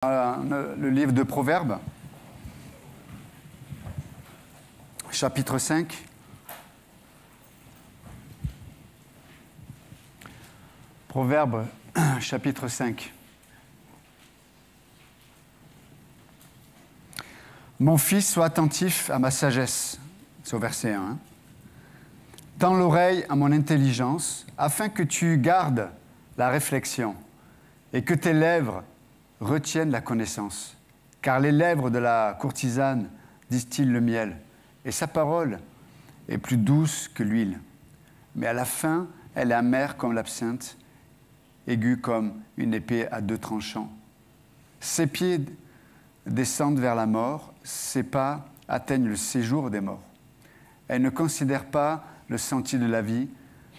Le livre de Proverbes, chapitre 5. Proverbes, chapitre 5. Mon fils, sois attentif à ma sagesse. C'est au verset 1. Tends l'oreille à mon intelligence, afin que tu gardes la réflexion et que tes lèvres retiennent la connaissance. Car les lèvres de la courtisane distillent le miel, et sa parole est plus douce que l'huile. Mais à la fin, elle est amère comme l'absinthe, aiguë comme une épée à deux tranchants. Ses pieds descendent vers la mort, ses pas atteignent le séjour des morts. Elle ne considère pas le sentier de la vie,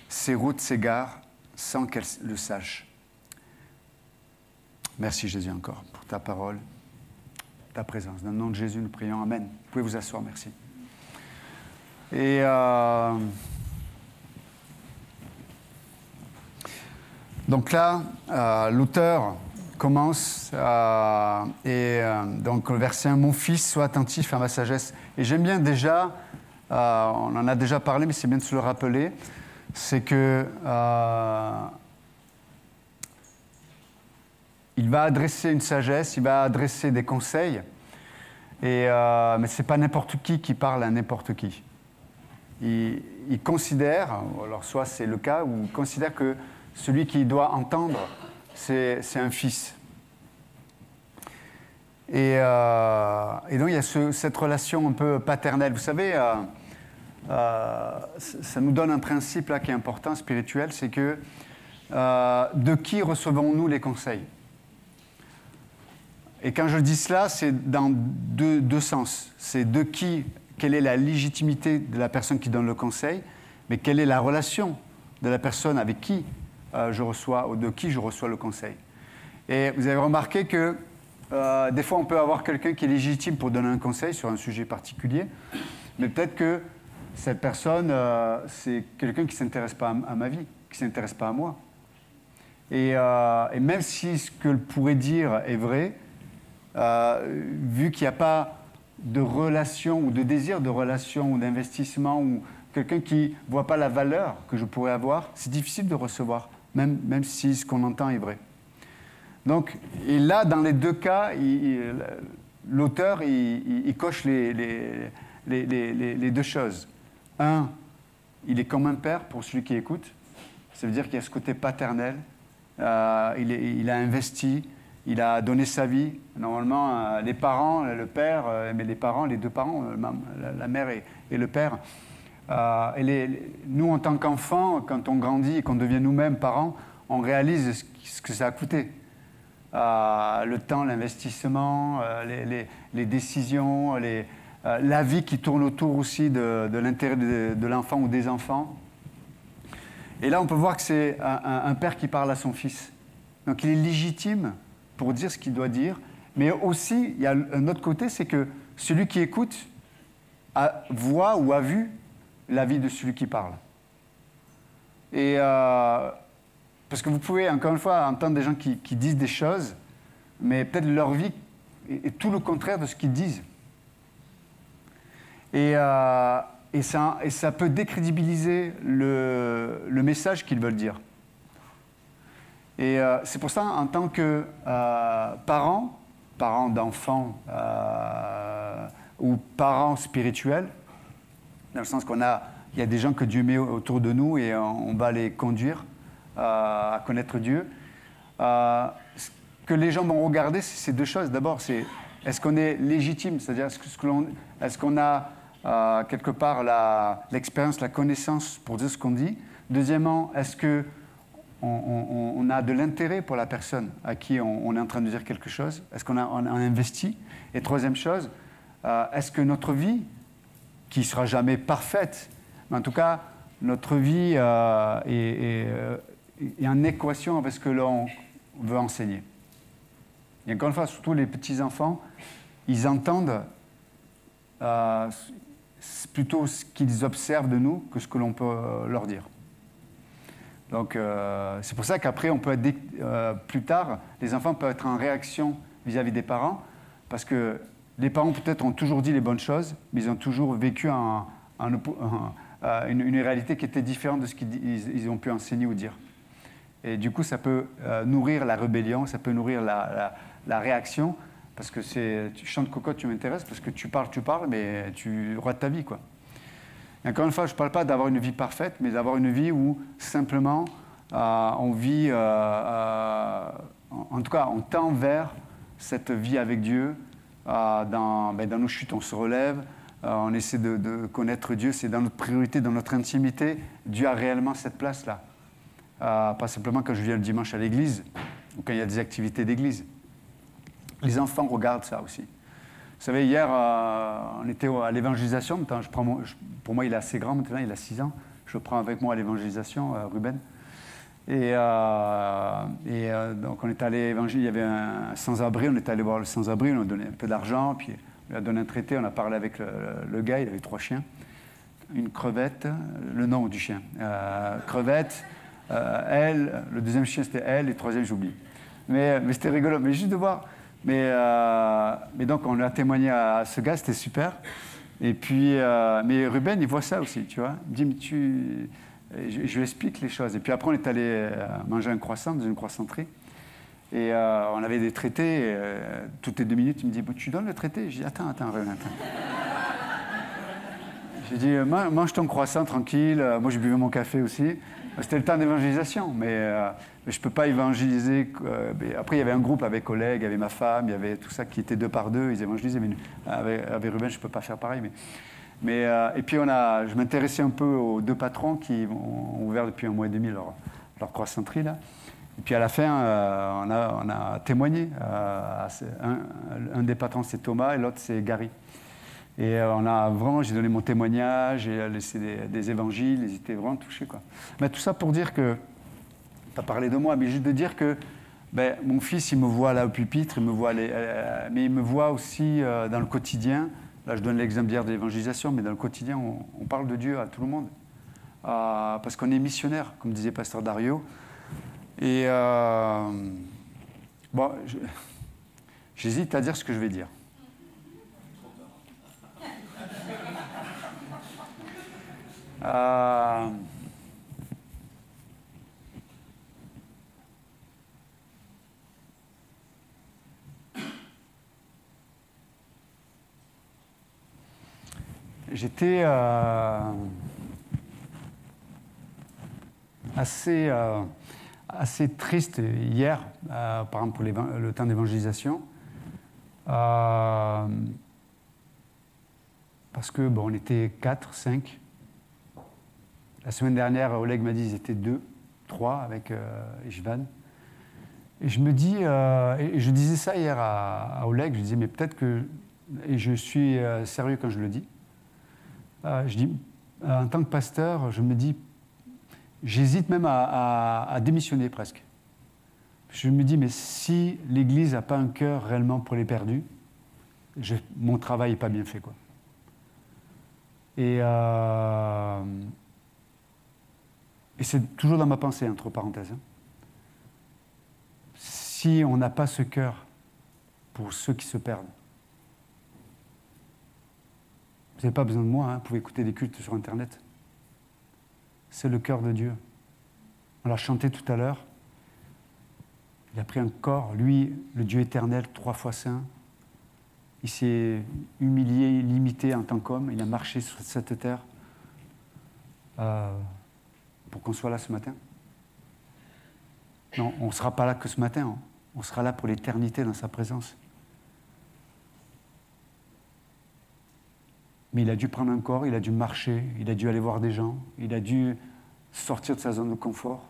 ses routes s'égarent sans qu'elle le sache. Merci Jésus encore pour ta parole, ta présence. Dans le nom de Jésus, nous prions. Amen. Vous pouvez vous asseoir, merci. Et donc là, l'auteur commence donc le verset 1, « Mon fils, sois attentif à ma sagesse ». Et j'aime bien déjà, on en a déjà parlé, mais c'est bien de se le rappeler, c'est que il va adresser une sagesse, il va adresser des conseils, mais ce n'est pas n'importe qui parle à n'importe qui. Il considère, alors soit c'est le cas, ou il considère que celui qui doit entendre, c'est un fils. Et donc il y a cette relation un peu paternelle. Vous savez, ça nous donne un principe là qui est important, spirituel, c'est que de qui recevons-nous les conseils ? Et quand je dis cela, c'est dans deux sens. C'est de qui, quelle est la légitimité de la personne qui donne le conseil, mais quelle est la relation de la personne avec qui je reçois, ou de qui je reçois le conseil. Et vous avez remarqué que des fois, on peut avoir quelqu'un qui est légitime pour donner un conseil sur un sujet particulier, mais peut-être que cette personne, c'est quelqu'un qui ne s'intéresse pas à ma vie, qui ne s'intéresse pas à moi. Et même si ce que pourrait dire est vrai, vu qu'il n'y a pas de relation ou de désir de relation ou d'investissement ou quelqu'un qui ne voit pas la valeur que je pourrais avoir, c'est difficile de recevoir, même si ce qu'on entend est vrai. Donc, et là, dans les deux cas, l'auteur, il coche les deux choses. Un, il est comme un père pour celui qui écoute. Ça veut dire qu'il y a ce côté paternel. Il a investi. Il a donné sa vie. Normalement, les parents, le père, mais les parents, les deux parents, la mère et le père. Nous, en tant qu'enfants, quand on grandit et qu'on devient nous-mêmes parents, on réalise ce que ça a coûté. Le temps, l'investissement, les décisions, la vie qui tourne autour aussi de l'intérêt de l'enfant ou des enfants. Et là, on peut voir que c'est un père qui parle à son fils. Donc, il est légitime pour dire ce qu'il doit dire, mais aussi, il y a un autre côté, c'est que celui qui écoute voit ou a vu la vie de celui qui parle. Et parce que vous pouvez, encore une fois, entendre des gens qui disent des choses, mais peut-être leur vie est tout le contraire de ce qu'ils disent. Et ça peut décrédibiliser le message qu'ils veulent dire. Et c'est pour ça, en tant que parents d'enfants ou parents spirituels, dans le sens il y a des gens que Dieu met autour de nous et on va les conduire à connaître Dieu. Ce que les gens vont regarder, c'est ces deux choses. D'abord, c'est est-ce qu'on est légitime, c'est-à-dire est-ce qu'on a quelque part l'expérience, la connaissance pour dire ce qu'on dit. Deuxièmement, est-ce que on a de l'intérêt pour la personne à qui on est en train de dire quelque chose? Est-ce qu'on a investi? Et troisième chose, est-ce que notre vie, qui ne sera jamais parfaite, mais en tout cas, notre vie est en équation avec ce que l'on veut enseigner. Et encore une fois, surtout les petits-enfants, ils entendent plutôt ce qu'ils observent de nous que ce que l'on peut leur dire. Donc, c'est pour ça qu'après, on peut être plus tard, les enfants peuvent être en réaction vis-à-vis des parents, parce que les parents peut-être ont toujours dit les bonnes choses, mais ils ont toujours vécu une réalité qui était différente de ce qu'ils ont pu enseigner ou dire. Et du coup, ça peut nourrir la rébellion, ça peut nourrir la réaction, parce que tu chantes cocotte, tu m'intéresses, parce que tu parles, mais tu rates ta vie, quoi. Et encore une fois, je ne parle pas d'avoir une vie parfaite, mais d'avoir une vie où simplement on vit, en tout cas, on tend vers cette vie avec Dieu. Dans nos chutes, on se relève, on essaie de connaître Dieu, c'est dans notre priorité, dans notre intimité. Dieu a réellement cette place-là. Pas simplement quand je viens le dimanche à l'église ou quand il y a des activités d'église. Les enfants regardent ça aussi. Vous savez, hier, on était à l'évangélisation. Pour moi, il est assez grand maintenant, il a 6 ans. Je le prends avec moi à l'évangélisation, Ruben. Et donc, on est allé évangéliser. Il y avait un sans-abri, on est allé voir le sans-abri, on a donné un peu d'argent, puis on lui a donné un traité, on a parlé avec le gars, il avait 3 chiens. Une crevette, le nom du chien. Crevette, elle, le deuxième chien c'était elle, et le troisième j'oublie. Mais c'était rigolo, mais juste de voir. Mais donc on a témoigné à ce gars, c'était super. Et puis, mais Ruben, il voit ça aussi, tu vois. Il me dit, je lui explique les choses. Et puis après, on est allé manger un croissant dans une croissanterie. Et on avait des traités. Toutes les 2 minutes, il me dit, tu donnes le traité? Je dis, attends, Ruben, attends. J'ai dit, mange ton croissant tranquille. Moi, je buvais mon café aussi. C'était le temps d'évangélisation, mais je ne peux pas évangéliser. Après, il y avait un groupe avec collègues, il y avait ma femme, il y avait tout ça qui était 2 par 2, ils évangélisaient. Mais avec Ruben, je ne peux pas faire pareil. Et puis, je m'intéressais un peu aux 2 patrons qui ont ouvert depuis 1 mois et demi leur croissanterie, là. Et puis, à la fin, on a témoigné. Un des patrons, c'est Thomas, et l'autre, c'est Gary. Et j'ai donné mon témoignage, j'ai laissé des évangiles, ils étaient vraiment touchés, quoi. Mais tout ça pour dire que, tu as parlé de moi, mais juste de dire que mon fils, il me voit là au pupitre, mais il me voit aussi dans le quotidien. Là, je donne l'exemple d'hier de l'évangélisation, mais dans le quotidien, on parle de Dieu à tout le monde. Parce qu'on est missionnaire, comme disait Pasteur Dario. Et j'hésite à dire ce que je vais dire. J'étais assez triste hier, par exemple pour le temps d'évangélisation, parce que on était 4, 5. La semaine dernière, Oleg m'a dit qu'ils étaient 2, 3 avec Ishvan. Et je me dis, et je disais ça hier à Oleg, je disais, mais peut-être que, et je suis sérieux quand je le dis, je dis, en tant que pasteur, je me dis, j'hésite même à démissionner presque. Je me dis, mais si l'Église n'a pas un cœur réellement pour les perdus, mon travail n'est pas bien fait, quoi. Et c'est toujours dans ma pensée, entre parenthèses. Si on n'a pas ce cœur pour ceux qui se perdent, vous n'avez pas besoin de moi, vous pouvez écouter des cultes sur Internet. C'est le cœur de Dieu. On l'a chanté tout à l'heure. Il a pris un corps, lui, le Dieu éternel, 3 fois saint. Il s'est humilié, limité en tant qu'homme. Il a marché sur cette terre pour qu'on soit là ce matin. Non, on ne sera pas là que ce matin. On sera là pour l'éternité dans sa présence. Mais il a dû prendre un corps, il a dû marcher, il a dû aller voir des gens, il a dû sortir de sa zone de confort.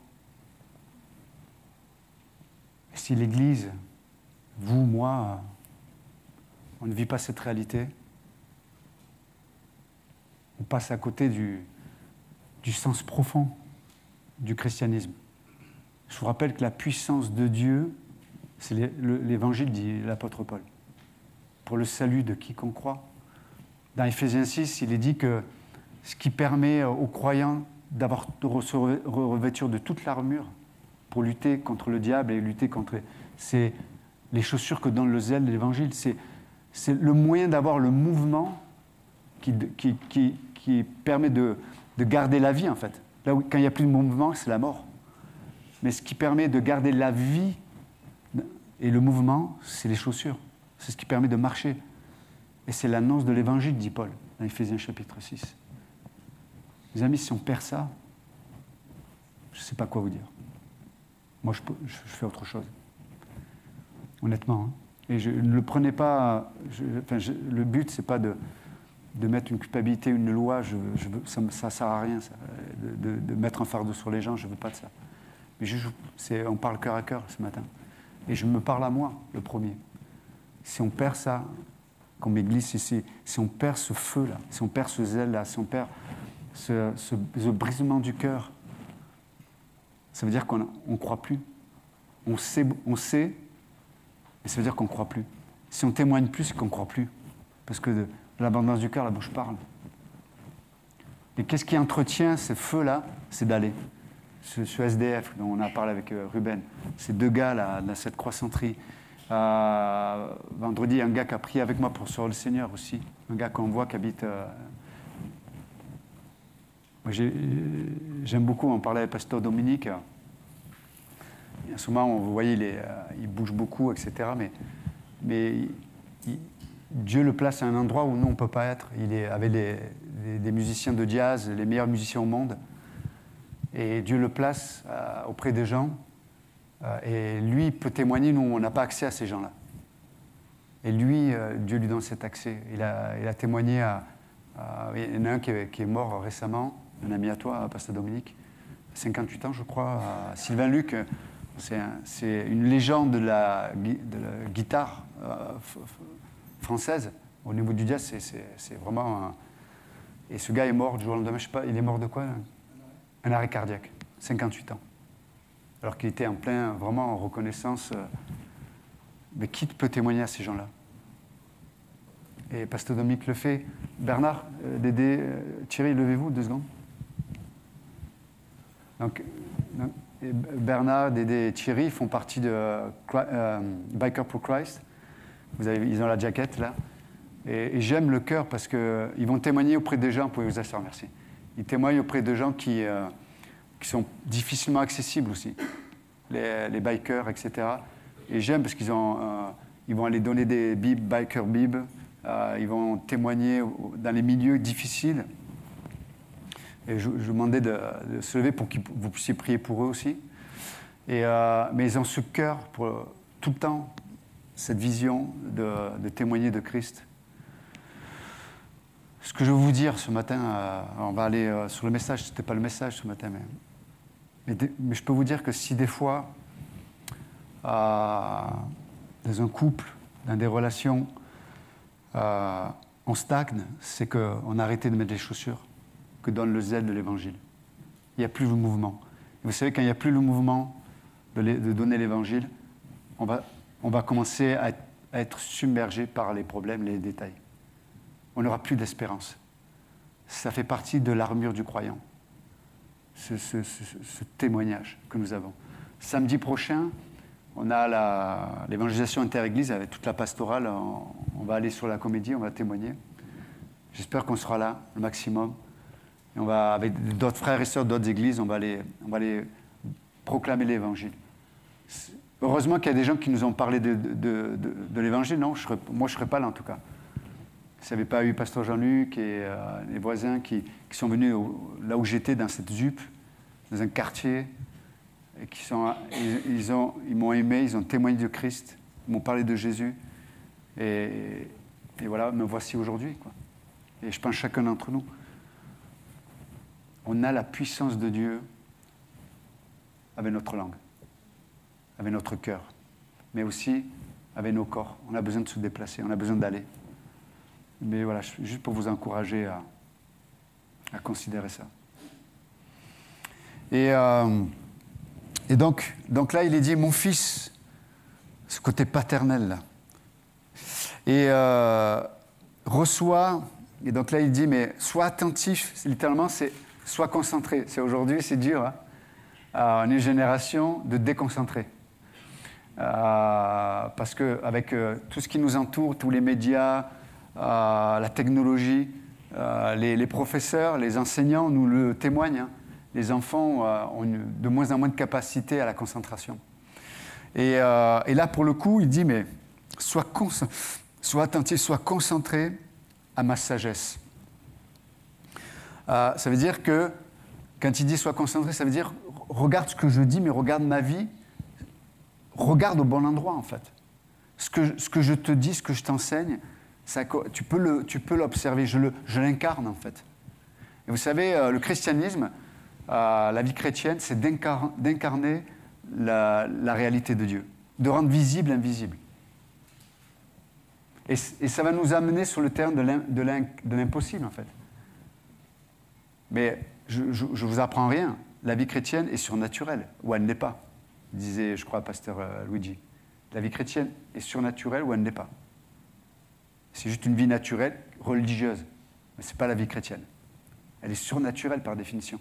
Et si l'Église, vous, moi, on ne vit pas cette réalité, on passe à côté du sens profond du christianisme. Je vous rappelle que la puissance de Dieu, c'est l'évangile, dit l'apôtre Paul, pour le salut de quiconque croit. Dans Éphésiens 6, il est dit que ce qui permet aux croyants de se revêtir de toute l'armure pour lutter contre le diable et lutter contre... C'est les chaussures que donne le zèle de l'Évangile. C'est le moyen d'avoir le mouvement qui permet de garder la vie, en fait. Là où, quand il n'y a plus de mouvement, c'est la mort. Mais ce qui permet de garder la vie et le mouvement, c'est les chaussures. C'est ce qui permet de marcher. Et c'est l'annonce de l'Évangile, dit Paul, dans Éphésiens chapitre 6. Les amis, si on perd ça, je ne sais pas quoi vous dire. Moi, je fais autre chose. Honnêtement. Hein. Et ne le prenez pas... le but, ce n'est pas de mettre une culpabilité, une loi. Ça ne sert à rien, ça, de mettre un fardeau sur les gens. Je ne veux pas de ça. Mais on parle cœur à cœur ce matin. Et je me parle à moi, le premier. Si on perd ça, comme Église ici, si on perd ce feu-là, si on perd ce zèle-là, si on perd ce brisement du cœur, ça veut dire qu'on ne croit plus. On sait, mais ça veut dire qu'on ne croit plus. Si on témoigne plus, c'est qu'on ne croit plus. Parce que de l'abondance du cœur, la bouche parle. Et qu'est-ce qui entretient ce feu-là? C'est d'aller. Ce SDF dont on a parlé avec Ruben, ces deux gars là, dans cette croissanterie. Vendredi, un gars qui a prié avec moi sur le Seigneur aussi. Un gars qu'on voit qui habite... Moi, j'aime beaucoup en parler avec le pasteur Dominique. Et souvent, vous voyez, il bouge beaucoup, etc. Mais Dieu le place à un endroit où nous, on ne peut pas être. Il est avec des musiciens de jazz, les meilleurs musiciens au monde. Et Dieu le place auprès des gens. Et lui peut témoigner, nous, on n'a pas accès à ces gens-là. Et lui, Dieu lui donne cet accès. Il a témoigné il y en a un qui est mort récemment, un ami à toi, pasteur Dominique, 58 ans, je crois, Sylvain Luc. C'est une légende de la guitare française. Au niveau du jazz, c'est vraiment... Et ce gars est mort du jour au lendemain, je ne sais pas, il est mort de quoi? Un arrêt cardiaque, 58 ans. Alors qu'il était en plein, vraiment en reconnaissance. Mais qui peut témoigner à ces gens-là? Et pasteur Dominique le fait. Bernard, Dédé, Thierry, levez-vous 2 secondes. Donc Bernard, Dédé et Thierry font partie de Biker for Christ. Ils ont la jaquette là. Et j'aime le cœur parce qu'ils vont témoigner auprès des gens. Vous pouvez vous asseoir, merci. Ils témoignent auprès de gens qui sont difficilement accessibles aussi. Les bikers, etc. Et j'aime parce ils vont aller donner des bibs, biker bibs. Ils vont témoigner dans les milieux difficiles. Et je vous demandais de se lever pour que vous puissiez prier pour eux aussi. Mais ils ont ce cœur pour tout le temps, cette vision de témoigner de Christ. Ce que je veux vous dire ce matin, on va aller sur le message, ce n'était pas le message ce matin, mais je peux vous dire que si des fois, dans un couple, dans des relations, on stagne, c'est qu'on a arrêté de mettre les chaussures que donne le zèle de l'Évangile. Il n'y a plus le mouvement. Et vous savez, quand il n'y a plus le mouvement de donner l'Évangile, on va commencer à être submergé par les problèmes, les détails. On n'aura plus d'espérance. Ça fait partie de l'armure du croyant, ce témoignage que nous avons. Samedi prochain, on a l'évangélisation inter-église avec toute la pastorale. On va aller sur la comédie, on va témoigner. J'espère qu'on sera là, le maximum. Et on va, avec d'autres frères et sœurs d'autres églises, on va aller proclamer l'Évangile. Heureusement qu'il y a des gens qui nous ont parlé de l'Évangile. Non, moi, je ne serais pas là, en tout cas. S'il n'y avait pas eu Pasteur Jean-Luc et les voisins qui sont venus là où j'étais, dans cette ZUP, dans un quartier, et ils m'ont aimé, ils ont témoigné de Christ, ils m'ont parlé de Jésus. Et voilà, me voici aujourd'hui, quoi. Et je pense chacun d'entre nous. On a la puissance de Dieu avec notre langue, avec notre cœur, mais aussi avec nos corps. On a besoin de se déplacer, on a besoin d'aller. Mais voilà, juste pour vous encourager à considérer ça. Et donc là, il est dit, mon fils, ce côté paternel là, et reçois, et donc là, il dit, mais sois attentif, littéralement, c'est sois concentré. C'est aujourd'hui, c'est dur, hein. On est une génération de déconcentrés. parce qu'avec tout ce qui nous entoure, tous les médias, la technologie, les professeurs, les enseignants nous le témoignent, hein. Les enfants ont de moins en moins de capacité à la concentration. Et là, pour le coup, il dit, mais sois attentif, sois concentré à ma sagesse. Ça veut dire que, quand il dit sois concentré, ça veut dire regarde ce que je dis, mais regarde ma vie, regarde au bon endroit, en fait. Ce que je te dis, ce que je t'enseigne, tu peux l'observer, je l'incarne, en fait. Et vous savez, le christianisme, la vie chrétienne, c'est d'incarner la réalité de Dieu, de rendre visible l'invisible. Et ça va nous amener sur le terrain de l'impossible, en fait. Mais je ne vous apprends rien. La vie chrétienne est surnaturelle, ou elle ne l'est pas, disait, je crois, pasteur Luigi. La vie chrétienne est surnaturelle ou elle ne l'est pas. C'est juste une vie naturelle, religieuse. Mais ce n'est pas la vie chrétienne. Elle est surnaturelle par définition.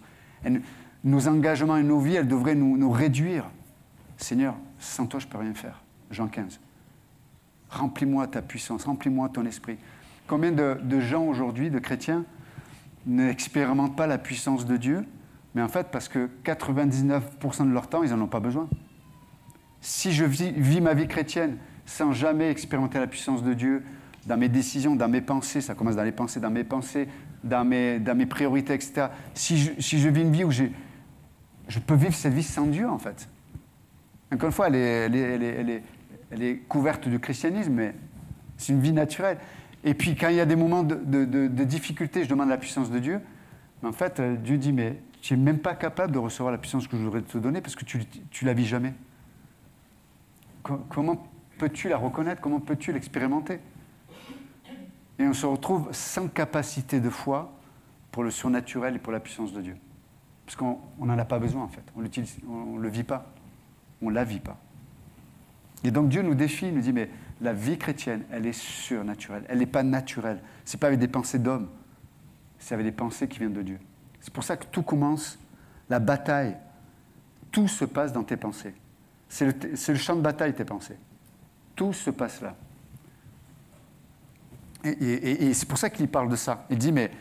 Nos engagements et nos vies, elles devraient nous réduire. Seigneur, sans toi, je ne peux rien faire. Jean 15. Remplis-moi ta puissance, remplis-moi ton esprit. Combien de gens aujourd'hui, de chrétiens, n'expérimentent pas la puissance de Dieu, mais en fait, parce que 99% de leur temps, ils n'en ont pas besoin. Si je vis ma vie chrétienne sans jamais expérimenter la puissance de Dieu, dans mes décisions, dans mes pensées, ça commence dans les pensées, dans mes priorités, etc. Si je vis une vie où je peux vivre cette vie sans Dieu, en fait. Encore une fois, elle est couverte du christianisme, mais c'est une vie naturelle. Et puis, quand il y a des moments de difficulté, je demande la puissance de Dieu. Mais en fait, Dieu dit, mais tu n'es même pas capable de recevoir la puissance que je voudrais te donner parce que tu ne la vis jamais. Comment peux-tu la reconnaître? Comment peux-tu l'expérimenter? Et on se retrouve sans capacité de foi pour le surnaturel et pour la puissance de Dieu. Parce qu'on n'en a pas besoin, en fait. On ne le vit pas. On ne la vit pas. Et donc Dieu nous défie, il nous dit, mais la vie chrétienne, elle est surnaturelle. Elle n'est pas naturelle. Ce n'est pas avec des pensées d'hommes. C'est avec des pensées qui viennent de Dieu. C'est pour ça que tout commence, la bataille. Tout se passe dans tes pensées. C'est le champ de bataille, tes pensées. Tout se passe là. Et c'est pour ça qu'il parle de ça. Il dit, mais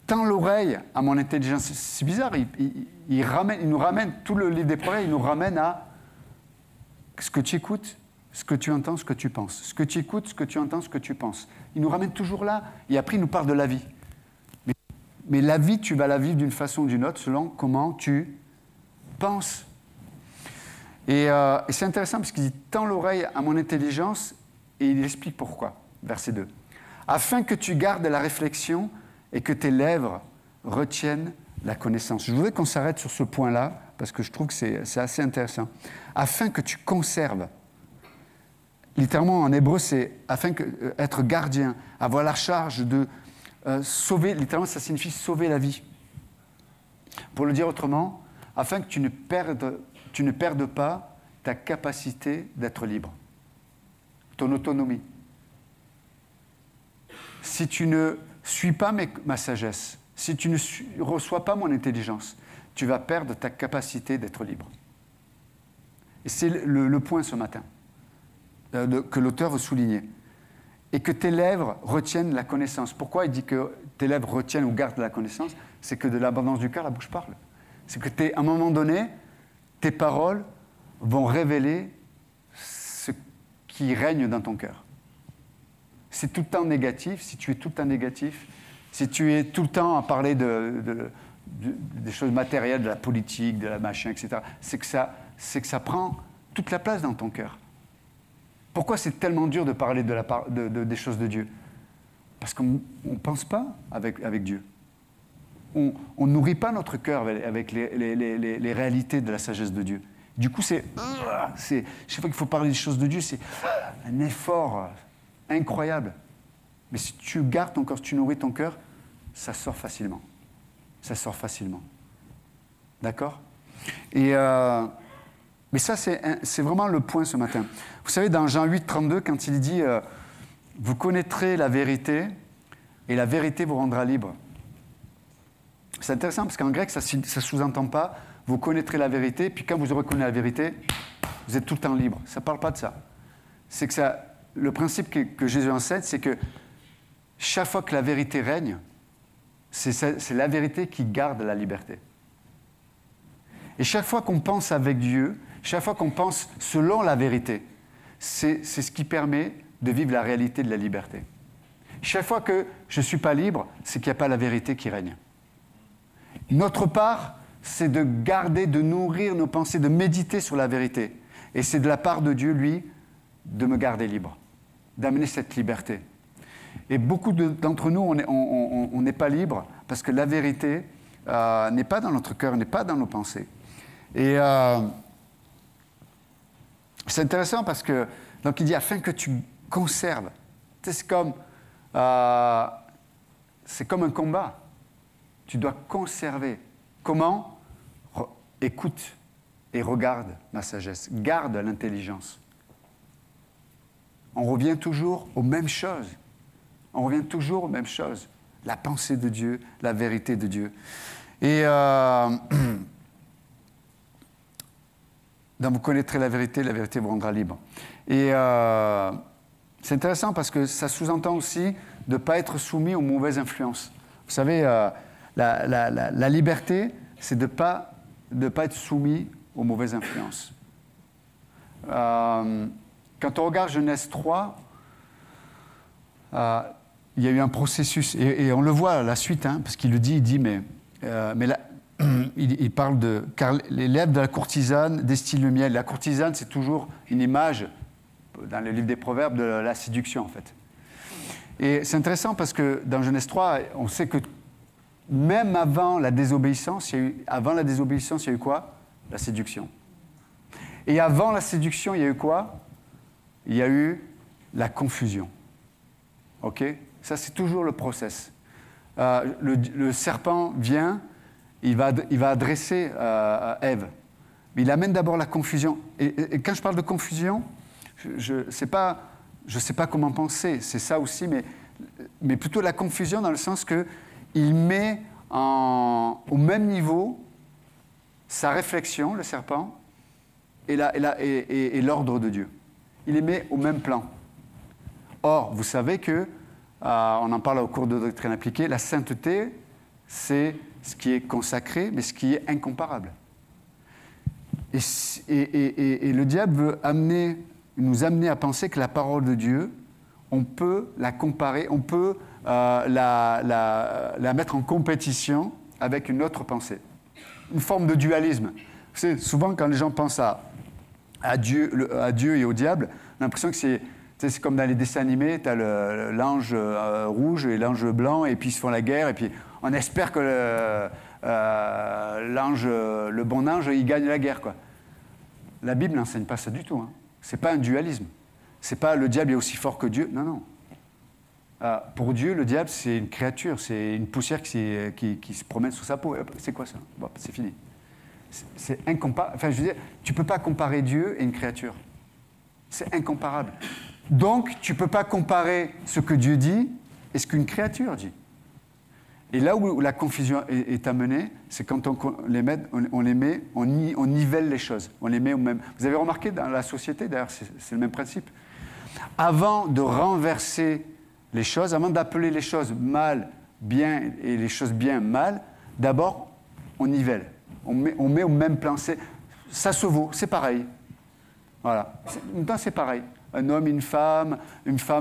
tends l'oreille à mon intelligence. C'est bizarre, il nous ramène, tout le livre des Proverbes, il nous ramène à ce que tu écoutes, ce que tu entends, ce que tu penses. Ce que tu écoutes, ce que tu entends, ce que tu penses. Il nous ramène toujours là. Et après, il nous parle de la vie. Mais la vie, tu vas la vivre d'une façon ou d'une autre selon comment tu penses. Et c'est intéressant parce qu'il dit « Tends l'oreille à mon intelligence » et il explique pourquoi. Verset 2. « Afin que tu gardes la réflexion et que tes lèvres retiennent la connaissance. » Je voudrais qu'on s'arrête sur ce point-là parce que je trouve que c'est assez intéressant. « Afin que tu conserves. » Littéralement, en hébreu, c'est « afin que être gardien, avoir la charge de sauver », littéralement, ça signifie sauver la vie. Pour le dire autrement, afin que tu ne perdes pas ta capacité d'être libre, ton autonomie. Si tu ne suis pas ma sagesse, si tu ne reçois pas mon intelligence, tu vas perdre ta capacité d'être libre. Et c'est le point ce matin que l'auteur veut souligner. Et que tes lèvres retiennent la connaissance. Pourquoi il dit que tes lèvres retiennent ou gardent la connaissance? C'est que de l'abondance du cœur, la bouche parle. C'est que à un moment donné, tes paroles vont révéler ce qui règne dans ton cœur. C'est tout le temps négatif, si tu es tout le temps négatif, si tu es tout le temps à parler des choses matérielles, de la politique, de la machin, etc., c'est que ça prend toute la place dans ton cœur. Pourquoi c'est tellement dur de parler des choses de Dieu? Parce qu'on ne pense pas avec Dieu. On ne nourrit pas notre cœur avec les réalités de la sagesse de Dieu. Du coup, chaque fois qu'il faut parler des choses de Dieu, c'est un effort incroyable. Mais si tu gardes ton cœur, si tu nourris ton cœur, ça sort facilement. Ça sort facilement. D'accord? Mais ça, c'est vraiment le point ce matin. Vous savez, dans Jean 8, 32, quand il dit « Vous connaîtrez la vérité, et la vérité vous rendra libre ». C'est intéressant, parce qu'en grec, ça ne sous-entend pas « Vous connaîtrez la vérité, puis quand vous aurez connu la vérité, vous êtes tout le temps libre. Ça ne parle pas de ça. C'est que le principe que Jésus enseigne, c'est que chaque fois que la vérité règne, c'est la vérité qui garde la liberté. Et chaque fois qu'on pense avec Dieu, chaque fois qu'on pense selon la vérité, c'est ce qui permet de vivre la réalité de la liberté. Chaque fois que je ne suis pas libre, c'est qu'il n'y a pas la vérité qui règne. Notre part, c'est de garder, de nourrir nos pensées, de méditer sur la vérité. Et c'est de la part de Dieu, lui, de me garder libre, d'amener cette liberté. Et beaucoup d'entre nous, on n'est pas libre parce que la vérité n'est pas dans notre cœur, n'est pas dans nos pensées. Et c'est intéressant parce que, donc il dit, afin que tu conserves. C'est comme un combat. Tu dois conserver. Comment ? Écoute et regarde ma sagesse. Garde l'intelligence. On revient toujours aux mêmes choses. On revient toujours aux mêmes choses. La pensée de Dieu, la vérité de Dieu. Et donc vous connaîtrez la vérité vous rendra libre. Et c'est intéressant parce que ça sous-entend aussi de ne pas être soumis aux mauvaises influences. Vous savez, la liberté, c'est de ne pas être soumis aux mauvaises influences. Quand on regarde Genèse 3, il y a eu un processus, et on le voit à la suite, hein, parce qu'il le dit, il dit, mais là, il parle de... Car les lèvres de la courtisane destillent le miel. La courtisane, c'est toujours une image, dans le livre des Proverbes, de la séduction, en fait. Et c'est intéressant parce que dans Genèse 3, on sait que même avant la désobéissance, il y a eu quoi ? La séduction. Et avant la séduction, il y a eu quoi ? Il y a eu la confusion. OK ? Ça, c'est toujours le process. Le serpent vient, il va adresser Ève. Mais il amène d'abord la confusion. Et quand je parle de confusion, je ne sais pas comment penser, c'est ça aussi, mais plutôt la confusion dans le sens qu'il met au même niveau sa réflexion, le serpent, et l'ordre de Dieu. Il les met au même plan. Or, vous savez que, on en parle au cours de Doctrine appliquée, la sainteté, c'est ce qui est consacré, mais ce qui est incomparable. Et le diable veut nous amener à penser que la parole de Dieu, on peut la comparer, on peut la mettre en compétition avec une autre pensée. Une forme de dualisme. Vous savez, souvent, quand les gens pensent à Dieu et au diable, on a l'impression que c'est comme dans les dessins animés, tu as l'ange rouge et l'ange blanc, et puis ils se font la guerre, et puis on espère que le bon ange, il gagne la guerre, quoi. La Bible n'enseigne pas ça du tout. Hein. Ce n'est pas un dualisme. Ce n'est pas le diable est aussi fort que Dieu. Non, non. Pour Dieu, le diable, c'est une créature, c'est une poussière qui se promène sous sa peau. C'est quoi ça ? Bon, c'est fini. C'est incomparable. Enfin, je veux dire, tu ne peux pas comparer Dieu et une créature. C'est incomparable. Donc, tu ne peux pas comparer ce que Dieu dit et ce qu'une créature dit. Et là où la confusion est amenée, c'est quand on nivelle les choses. On les met au même. Vous avez remarqué dans la société, d'ailleurs, c'est le même principe. Avant de renverser les choses, avant d'appeler les choses mal, bien, et les choses bien, mal, d'abord, on nivelle. On met au même plan. Ça se vaut, c'est pareil. Voilà. C'est pareil. Un homme, une femme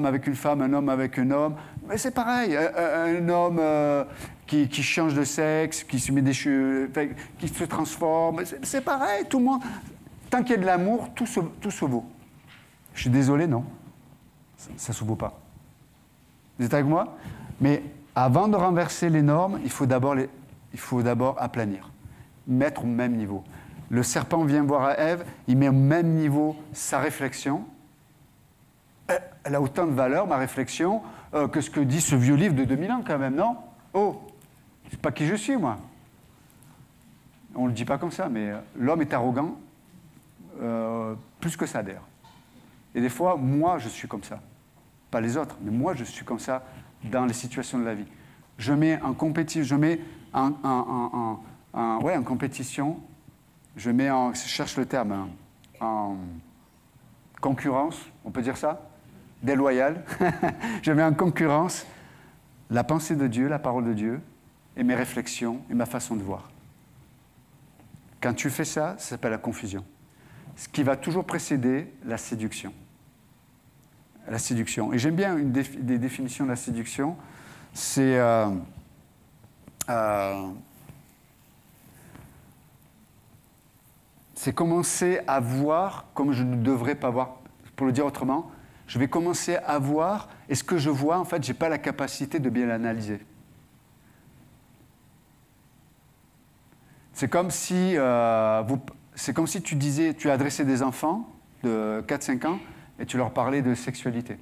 avec une femme, un homme avec un homme. Mais c'est pareil. Un homme qui change de sexe, qui se met des cheveux, qui se transforme. C'est pareil, tout le monde. Tant qu'il y a de l'amour, tout se vaut. Je suis désolé, non. Ça ne se vaut pas. Vous êtes avec moi ? Mais avant de renverser les normes, il faut d'abord aplanir, mettre au même niveau. Le serpent vient voir à Ève, il met au même niveau sa réflexion. Elle a autant de valeur, ma réflexion, que ce que dit ce vieux livre de 2000 ans quand même, non ? Oh, c'est pas qui je suis, moi. On ne le dit pas comme ça, mais l'homme est arrogant, plus que ça d'ailleurs. Et des fois, moi, je suis comme ça. Pas les autres, mais moi, je suis comme ça dans les situations de la vie. Je mets en compétition, en compétition, je cherche le terme, en concurrence, on peut dire ça, déloyale. Je mets en concurrence la pensée de Dieu, la parole de Dieu, et mes réflexions et ma façon de voir. Quand tu fais ça, ça s'appelle la confusion. Ce qui va toujours précéder la séduction. La séduction. Et j'aime bien des définitions de la séduction. C'est commencer à voir comme je ne devrais pas voir. Pour le dire autrement, je vais commencer à voir, et ce que je vois, en fait, je n'ai pas la capacité de bien l'analyser. C'est comme si tu disais, tu adressais des enfants de 4-5 ans et tu leur parlais de sexualité.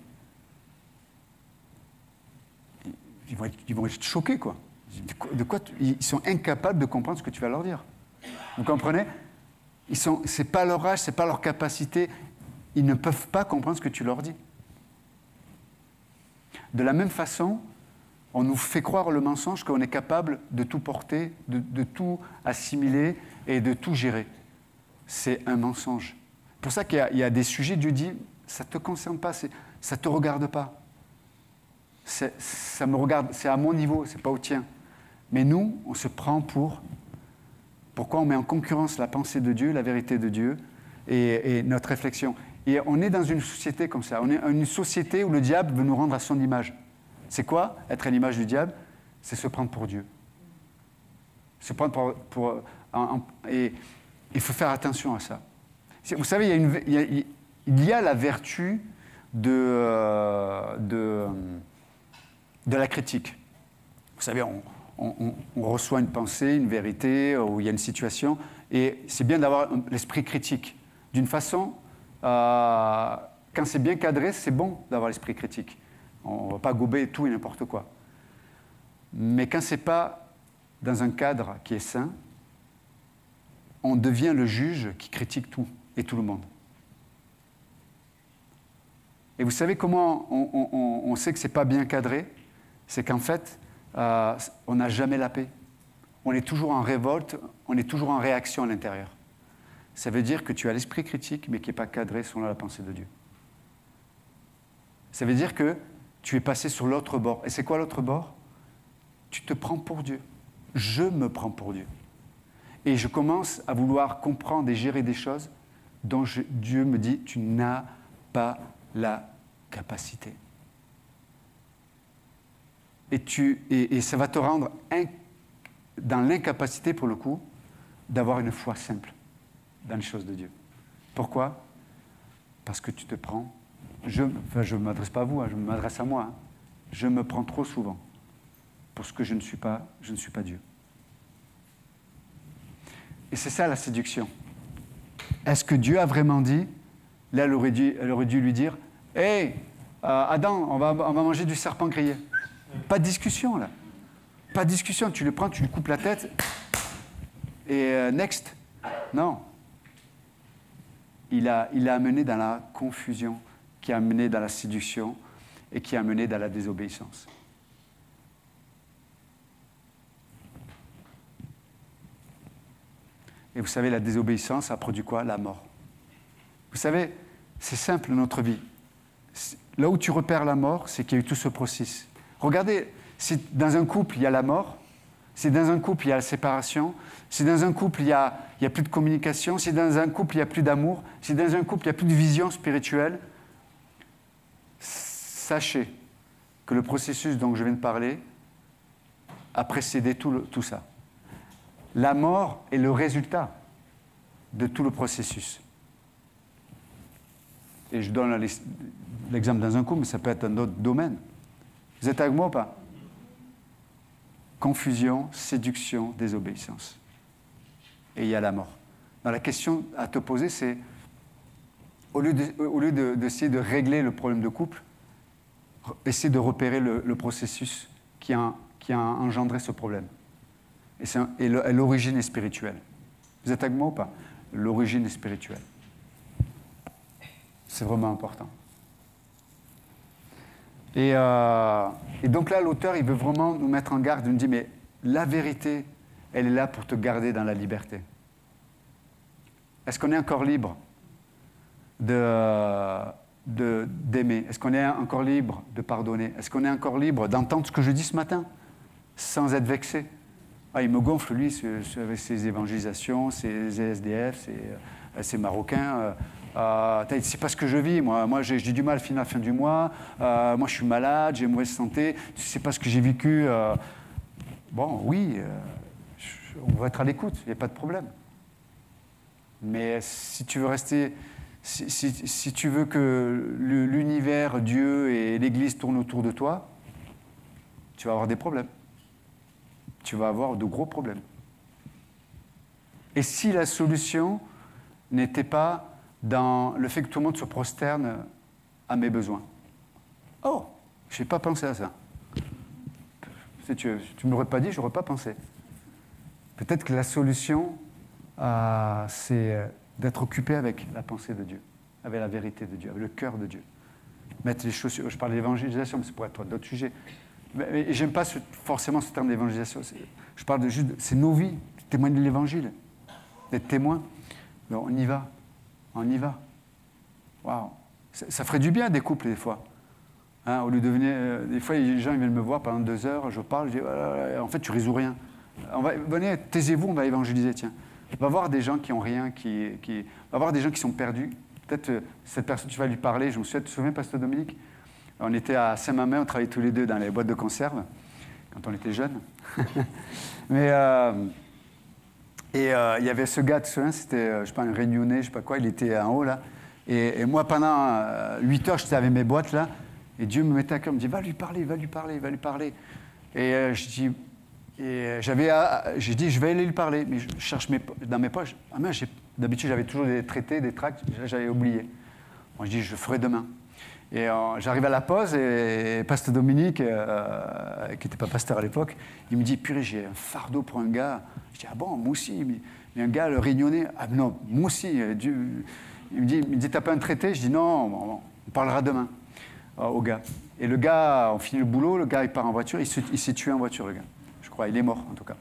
Ils vont être choqués, quoi. Ils sont incapables de comprendre ce que tu vas leur dire. Vous comprenez ? C'est pas leur âge, c'est pas leur capacité. Ils ne peuvent pas comprendre ce que tu leur dis. De la même façon, on nous fait croire le mensonge qu'on est capable de tout porter, de tout assimiler et de tout gérer. C'est un mensonge. C'est pour ça qu'il y a des sujets, Dieu dit, ça ne te concerne pas, ça ne te regarde pas. Ça me regarde, c'est à mon niveau, ce n'est pas au tien. Mais nous, on se prend pour... Pourquoi on met en concurrence la pensée de Dieu, la vérité de Dieu et notre réflexion. Et on est dans une société comme ça. On est une société où le diable veut nous rendre à son image. C'est quoi, être à l'image du diable? C'est se prendre pour Dieu. Se prendre et il faut faire attention à ça. Vous savez, il y a la vertu de la critique. Vous savez, on reçoit une pensée, une vérité, où il y a une situation, et c'est bien d'avoir l'esprit critique. D'une façon, quand c'est bien cadré, c'est bon d'avoir l'esprit critique. On ne va pas gober tout et n'importe quoi. Mais quand ce n'est pas dans un cadre qui est sain, on devient le juge qui critique tout et tout le monde. Et vous savez comment on sait que ce n'est pas bien cadré? C'est qu'en fait, on n'a jamais la paix. On est toujours en révolte, on est toujours en réaction à l'intérieur. Ça veut dire que tu as l'esprit critique, mais qui n'est pas cadré selon la pensée de Dieu. Ça veut dire que tu es passé sur l'autre bord. Et c'est quoi l'autre bord? Tu te prends pour Dieu. Je me prends pour Dieu. Et je commence à vouloir comprendre et gérer des choses dont Dieu me dit, tu n'as pas la capacité. Et ça va te rendre dans l'incapacité, pour le coup, d'avoir une foi simple dans les choses de Dieu. Pourquoi? Parce que tu te prends... je ne m'adresse pas à vous, je m'adresse à moi. Je me prends trop souvent pour ce que je ne suis pas Dieu. Et c'est ça la séduction. Est-ce que Dieu a vraiment dit? Là, elle aurait dû lui dire, « Hey, Adam, on va manger du serpent grillé. » Pas de discussion, là. Pas de discussion. Tu le prends, tu lui coupes la tête, et next. Non. Il a amené dans la confusion, qui a amené dans la séduction et qui a amené dans la désobéissance. Et vous savez, la désobéissance a produit quoi? La mort. Vous savez, c'est simple notre vie. Là où tu repères la mort, c'est qu'il y a eu tout ce processus. Regardez, si dans un couple, il y a la mort, si dans un couple, il y a la séparation, si dans un couple, il y a plus de communication, si dans un couple, il n'y a plus d'amour, si dans un couple, il n'y a plus de vision spirituelle, sachez que le processus dont je viens de parler a précédé tout ça. La mort est le résultat de tout le processus. Et je donne l'exemple dans un couple, mais ça peut être dans d'autres domaines. Vous êtes avec moi ou pas? Confusion, séduction, désobéissance. Et il y a la mort. Donc la question à te poser, c'est, au lieu d'essayer de régler le problème de couple, essayer de repérer le processus qui a engendré ce problème. Et l'origine est spirituelle. Vous êtes avec moi ou pas? L'origine est spirituelle. C'est vraiment important. Et donc là, l'auteur, il veut vraiment nous mettre en garde. Il nous dit, mais la vérité, elle est là pour te garder dans la liberté. Est-ce qu'on est encore libre? d'aimer? Est-ce qu'on est encore libre de pardonner? Est-ce qu'on est encore libre d'entendre ce que je dis ce matin sans être vexé? Ah, il me gonfle, lui, avec ses évangélisations, ses SDF, ses Marocains. C'est pas ce que je vis, moi j'ai du mal à finir la fin du mois, moi je suis malade, j'ai une mauvaise santé, c'est pas ce que j'ai vécu. Bon, oui, on va être à l'écoute, il n'y a pas de problème. Mais si tu veux rester, si tu veux que l'univers, Dieu et l'Église tournent autour de toi, tu vas avoir des problèmes. Tu vas avoir de gros problèmes. Et si la solution n'était pas dans le fait que tout le monde se prosterne à mes besoins? Oh, je n'ai pas pensé à ça. Si tu ne m'aurais pas dit, je n'aurais pas pensé. Peut-être que la solution, c'est d'être occupé avec la pensée de Dieu, avec la vérité de Dieu, avec le cœur de Dieu. Mettre les choses sur... Je parle d'évangélisation, mais c'est pour être d'autres sujets. Mais j'aime pas forcément ce terme d'évangélisation. Je parle de juste... C'est nos vies, témoigner de l'évangile, d'être témoin. Mais on y va. On y va. Waouh. Ça ferait du bien des couples, des fois. Hein, au lieu de venir... des fois, les gens ils viennent me voir pendant 2 heures, je parle, je dis, en fait, tu résous rien. Venez, taisez-vous, on va évangéliser, tiens. On va voir des gens qui n'ont rien, on va voir des gens qui sont perdus. Peut-être cette personne, tu vas lui parler. Je me souviens, tu te souviens, Pasteur Dominique? On était à Saint-Mamet, on travaillait tous les deux dans les boîtes de conserve, quand on était jeunes. Mais, il y avait ce gars, tu te souviens, c'était, je ne sais pas, un Réunionnais, je ne sais pas quoi, il était en haut, là. Et moi, pendant 8 heures, j'étais avec mes boîtes, là, et Dieu me mettait à cœur, me dit, va lui parler, va lui parler, va lui parler. Et j'ai dit, je vais aller lui parler, mais je cherche dans mes poches. Ah, mais d'habitude, j'avais toujours des traités, des tracts, j'avais oublié. Moi, je dis, je le ferai demain. Et j'arrive à la pause et Pasteur Dominique, qui n'était pas pasteur à l'époque, il me dit, purée, j'ai un fardeau pour un gars. Je dis, ah bon, moi aussi. Mais un gars, le Réunionnais, ah non, moi aussi. Il me dit, t'as pas un traité? Je dis, non, on parlera demain au gars. Et le gars, on finit le boulot, le gars, il part en voiture, il s'est tué en voiture, le gars. Je crois, il est mort, en tout cas.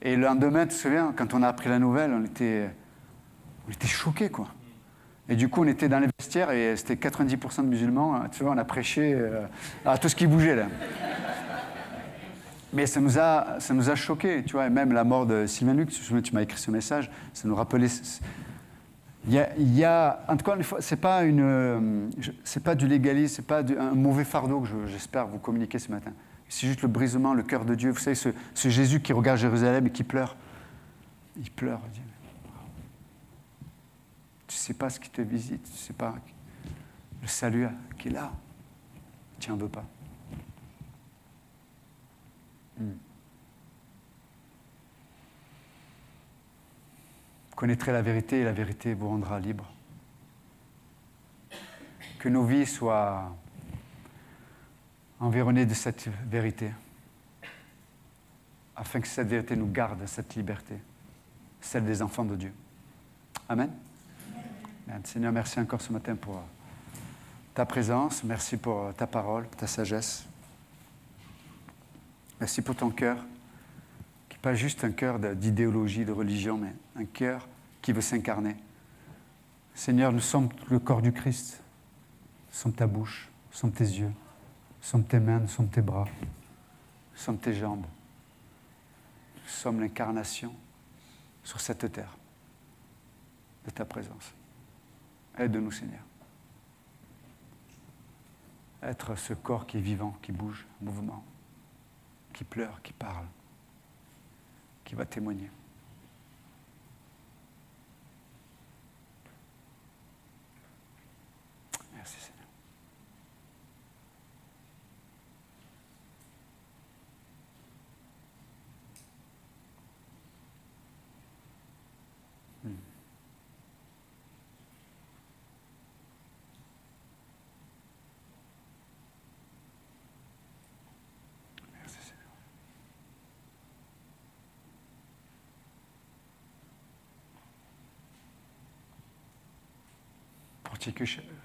Et le lendemain, tu te souviens, quand on a appris la nouvelle, on était choqués, quoi. Et du coup, on était dans les vestiaires et c'était 90% de musulmans. Tu vois, on a prêché à tout ce qui bougeait, là. Mais ça nous a choqués, tu vois. Et même la mort de Sylvain Luc, tu m'as écrit ce message, ça nous rappelait... Il y a en tout cas, c'est pas du légalisme, c'est pas un mauvais fardeau que j'espère vous communiquer ce matin. C'est juste le brisement, le cœur de Dieu. Vous savez, ce Jésus qui regarde Jérusalem et qui pleure. Il pleure. Tu ne sais pas ce qui te visite, tu ne sais pas le salut qui est là. Tu n'en veux pas. Vous connaîtrez la vérité et la vérité vous rendra libre. Que nos vies soient environnées de cette vérité, afin que cette vérité nous garde cette liberté, celle des enfants de Dieu. Amen. Seigneur, merci encore ce matin pour ta présence. Merci pour ta parole, ta sagesse. Merci pour ton cœur, qui n'est pas juste un cœur d'idéologie, de religion, mais un cœur qui veut s'incarner. Seigneur, nous sommes le corps du Christ. Nous sommes ta bouche, nous sommes tes yeux, nous sommes tes mains, nous sommes tes bras, nous sommes tes jambes. Nous sommes l'incarnation sur cette terre de ta présence. Aide-nous, Seigneur. Être ce corps qui est vivant, qui bouge, en mouvement, qui pleure, qui parle, qui va témoigner. Merci, Seigneur.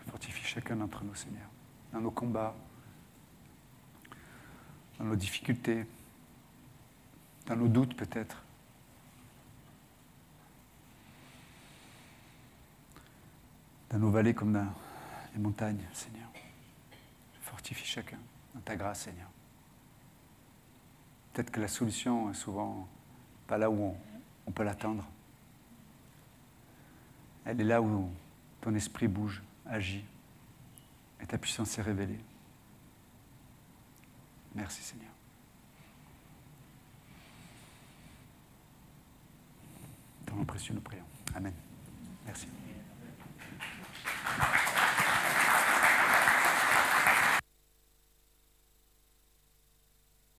Fortifie chacun d'entre nous, Seigneur, dans nos combats, dans nos difficultés, dans nos doutes peut-être. dans nos vallées comme dans les montagnes, Seigneur. Fortifie chacun dans ta grâce, Seigneur. Peut-être que la solution est souvent pas là où on peut l'attendre. Elle est là où ton esprit bouge, agit, et ta puissance est révélée. Merci, Seigneur. Dans le nom précieux, nous prions. Amen. Merci.